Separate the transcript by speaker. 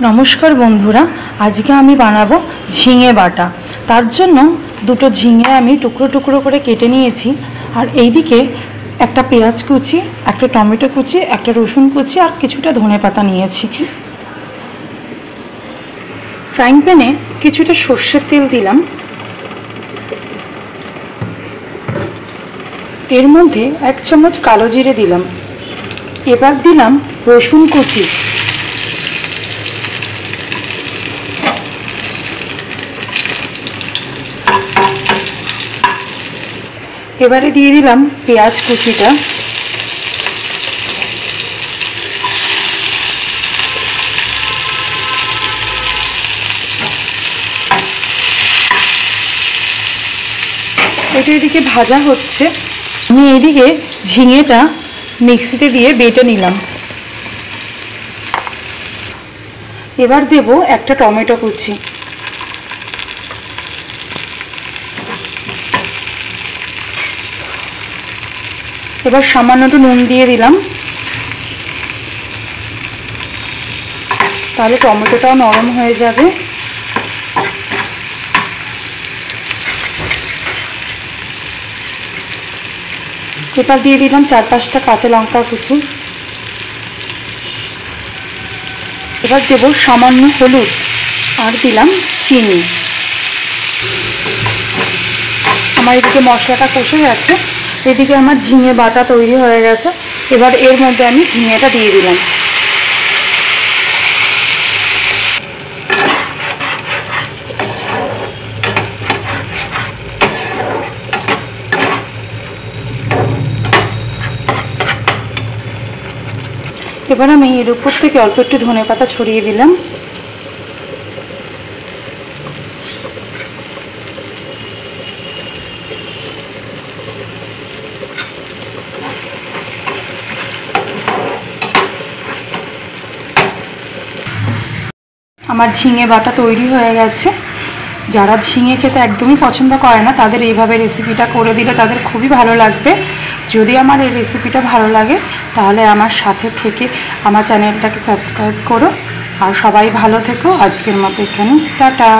Speaker 1: नमस्कार बंधुरा आज के आमी बानाबो झिंगे बाटा। तार जन्य दुटो झिंगे आमी टुकरो टुकरो करे केटे निয়েছি और এইদিকে একটা পেঁয়াজ কুচি, একটা টমেটো কুচি, একটা রসুন কুচি और কিছুটা ধনে পাতা নিয়েছি। ফ্রাইং প্যানে কিছুটা সরষের তেল দিলাম, এর মধ্যে 1 চামচ কালো জিরে দিলাম, এবার দিলাম রসুন কুচি, এবারে দিয়ে দিলাম পেঁয়াজ কুচিটা, এটা এদিকে ভাজা হচ্ছে। আমি এদিকে ঝিঙেটা মিক্সিতে দিয়ে বেটে নিলাম। এবার দেব একটা টমেটো কুচি, এবার সামান্য একটু নুন দিয়ে দিলাম, তাহলে টমেটোটাও নরম হয়ে যাবে। এবার দিয়ে দিলাম 4-5টা কাঁচা লঙ্কা কুচি, এবার দেব সামান্য হলুদ আর দিলাম চিনি। আমার এদিকে মশলাটা কষে গেছে, এদিকে আমার ঝিঙে বাটা তৈরি হয়ে গেছে। এবার এর মধ্যে আমি ঝিঙেটা দিয়ে দিলাম। এবার আমি এর উপর থেকে অল্প একটু ধনেপাতা ছড়িয়ে দিলাম। আমার ঝিঙে বাটা তৈরি হয়ে গেছে। যারা ঝিঙে খেতে একদমই পছন্দ করে না তাদের এইভাবে রেসিপিটা করে দিলে তাদের খুবই ভালো লাগবে। যদি আমার এই রেসিপিটা ভালো লাগে তাহলে আমার সাথে থেকে আমার চ্যানেলটাকে সাবস্ক্রাইব করো। আর সবাই ভালো থেকো। আজকের মতো এখানে টাটা।